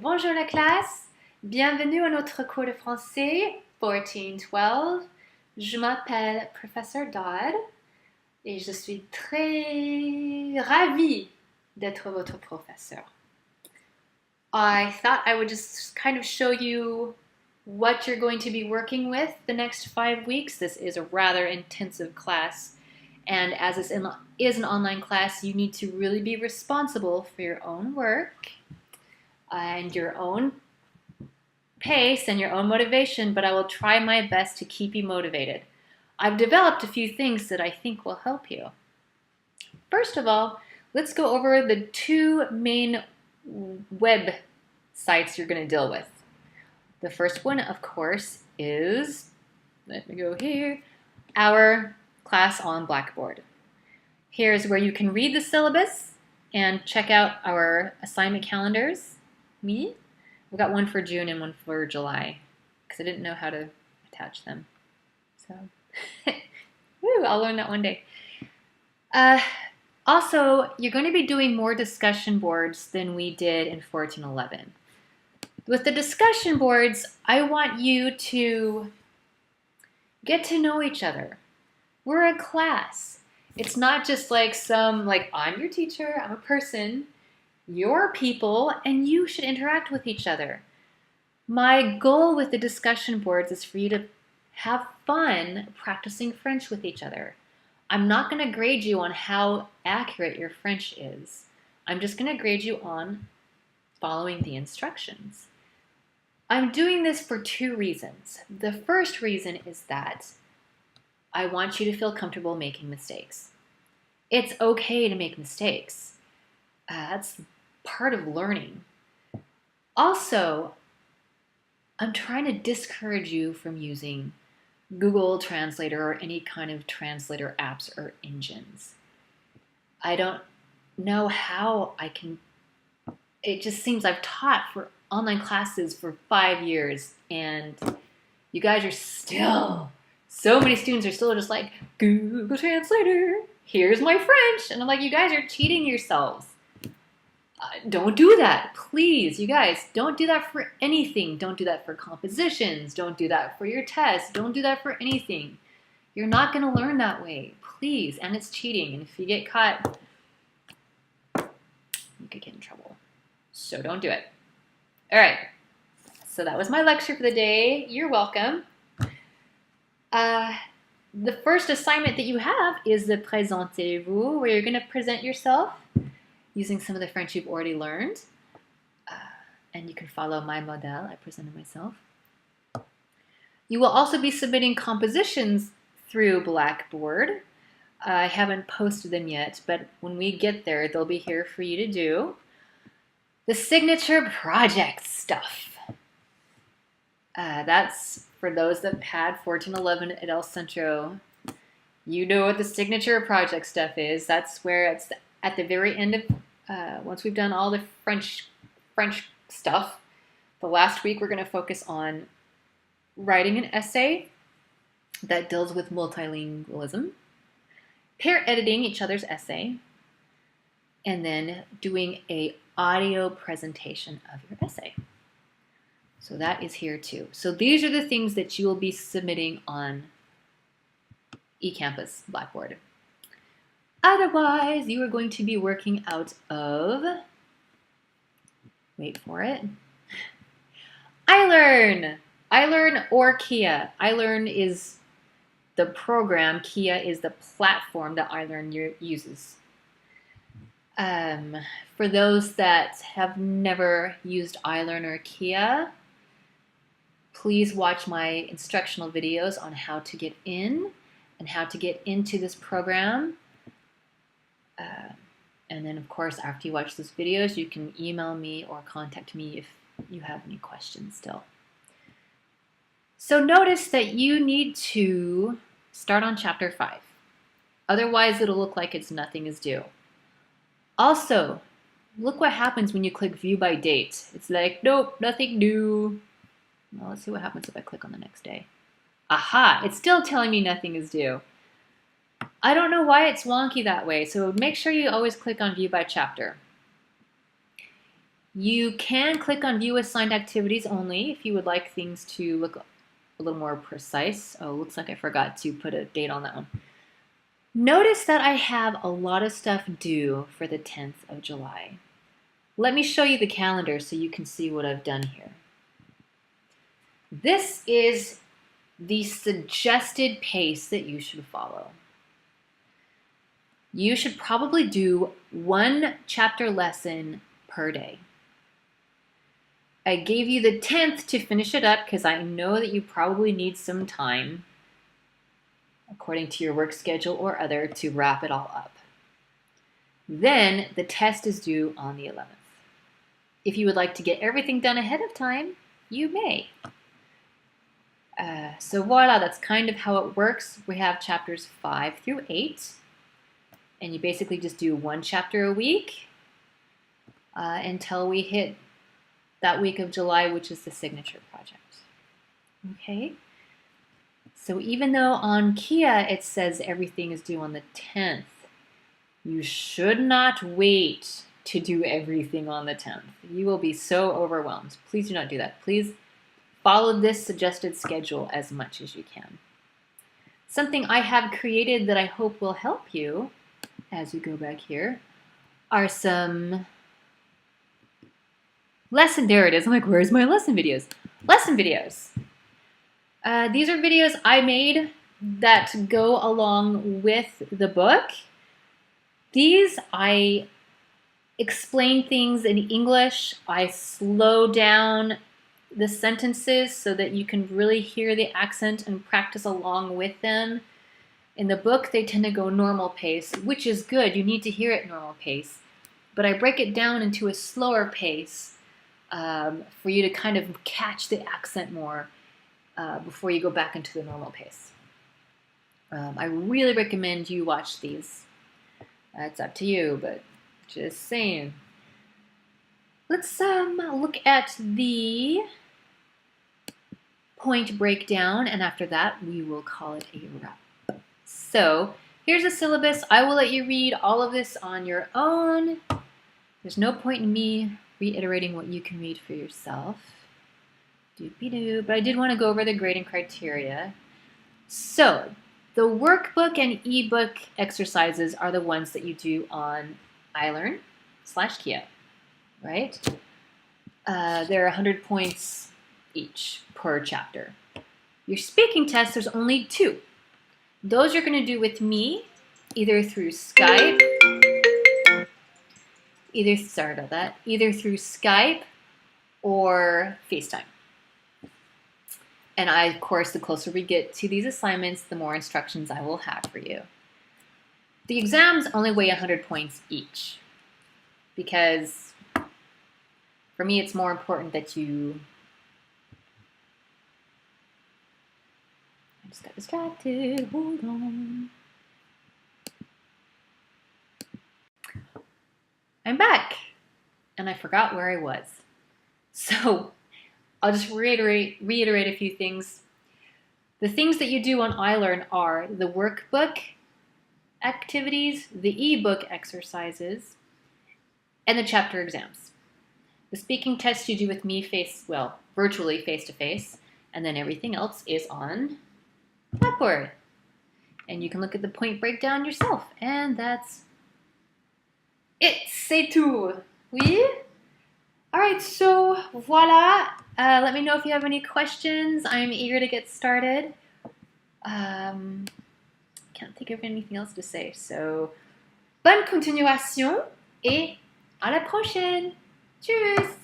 Bonjour la classe, bienvenue à notre cours de français 1412. Je m'appelle Professeur Dodd et je suis très ravie d'être votre professeur. I thought I would just kind of show you what you're going to be working with the next 5 weeks. This is a rather intensive class, and as this is an online class, you need to really be responsible for your own work and your own pace and your own motivation, but I will try my best to keep you motivated. I've developed a few things that I think will help you. First of all, let's go over the two main web sites you're going to deal with. The first one, of course, is, let me go here, our class on Blackboard. Here's where you can read the syllabus and check out our assignment calendars. We've got one for June and one for July because I didn't know how to attach them. So, I'll learn that one day. Also, you're going to be doing more discussion boards than we did in 1411. With the discussion boards, I want you to get to know each other. We're a class. It's not just like I'm your teacher, I'm a person. You're people, and you should interact with each other. My goal with the discussion boards is for you to have fun practicing French with each other. I'm not going to grade you on how accurate your French is. I'm just going to grade you on following the instructions. I'm doing this for two reasons. The first reason is that I want you to feel comfortable making mistakes. It's okay to make mistakes. That's part of learning. Also, I'm trying to discourage you from using Google Translator or any kind of translator apps or engines. I don't know how I can. It just seems I've taught for online classes for 5 years, and you guys are still, so many students are still just like, Google Translator, here's my French. And I'm like, you guys are cheating yourselves. Don't do that, please. You guys, don't do that for anything. Don't do that for compositions. Don't do that for your tests. Don't do that for anything. You're not going to learn that way, please. And it's cheating. And if you get caught, you could get in trouble. So don't do it. All right. So that was my lecture for the day. You're welcome. The first assignment that you have is the Présentez-vous, where you're going to present yourself using some of the French you've already learned. And you can follow my model. I presented myself. You will also be submitting compositions through Blackboard. I haven't posted them yet, but when we get there, they'll be here for you to do. The signature project stuff. That's for those that had 1411 at El Centro. You know what the signature project stuff is. That's where it's at the very end of, once we've done all the French stuff, the last week we're going to focus on writing an essay that deals with multilingualism, pair editing each other's essay, and then doing a audio presentation of your essay. So that is here too. So these are the things that you will be submitting on eCampus Blackboard. Otherwise, you are going to be working out of, wait for it, iLearn. iLearn or Kia. iLearn is the program. Kia is the platform that iLearn uses. For those that have never used iLearn or Kia, please watch my instructional videos on how to get in and how to get into this program. And then, of course, after you watch those videos, you can email me or contact me if you have any questions still. So notice that you need to start on Chapter 5. Otherwise, it'll look like it's nothing is due. Also, look what happens when you click View by Date. It's like, nope, nothing new. Well, let's see what happens if I click on the next day. Aha, it's still telling me nothing is due. I don't know why it's wonky that way, so make sure you always click on View by Chapter. You can click on View Assigned Activities only if you would like things to look a little more precise. Oh, looks like I forgot to put a date on that one. Notice that I have a lot of stuff due for the 10th of July. Let me show you the calendar so you can see what I've done here. This is the suggested pace that you should follow. You should probably do 1 chapter lesson per day. I gave you the 10th to finish it up because I know that you probably need some time, according to your work schedule or other, to wrap it all up. Then the test is due on the 11th. If you would like to get everything done ahead of time, you may. So voila, that's kind of how it works. We have chapters 5 through 8, and you basically just do 1 chapter a week until we hit that week of July, which is the signature project. Okay? So even though on Kia it says everything is due on the 10th, you should not wait to do everything on the 10th. You will be so overwhelmed. Please do not do that. Please follow this suggested schedule as much as you can. Something I have created that I hope will help you as you go back here are some there it is. I'm like, where's my lesson videos? Lesson videos. These are videos I made that go along with the book. These, I explain things in English. I slow down the sentences so that you can really hear the accent and practice along with them. In the book, they tend to go normal pace, which is good. You need to hear it normal pace. But I break it down into a slower pace for you to kind of catch the accent more before you go back into the normal pace. I really recommend you watch these. It's up to you, but just saying. Let's look at the point breakdown, and after that, we will call it a wrap. So here's the syllabus. I will let you read all of this on your own. There's no point in me reiterating what you can read for yourself. Doopy-doo. But I did want to go over the grading criteria. So the workbook and ebook exercises are the ones that you do on iLearn/Kia, right? They're 100 points each per chapter. Your speaking test, there's only 2. Those you're going to do with me, either through Skype, either through Skype or FaceTime. And of course, the closer we get to these assignments, the more instructions I will have for you. The exams only weigh 100 points each because for me, it's more important that you... I just got distracted. Hold on. I'm back, and I forgot where I was. So I'll just reiterate a few things. The things that you do on iLearn are the workbook activities, the ebook exercises, and the chapter exams. The speaking test you do with me virtually face-to-face, and then everything else is on Blackboard. And you can look at the point breakdown yourself, and that's it. C'est tout. Oui? All right, so voila. Let me know if you have any questions. I'm eager to get started. Can't think of anything else to say. So, bonne continuation et à la prochaine. Tschüss.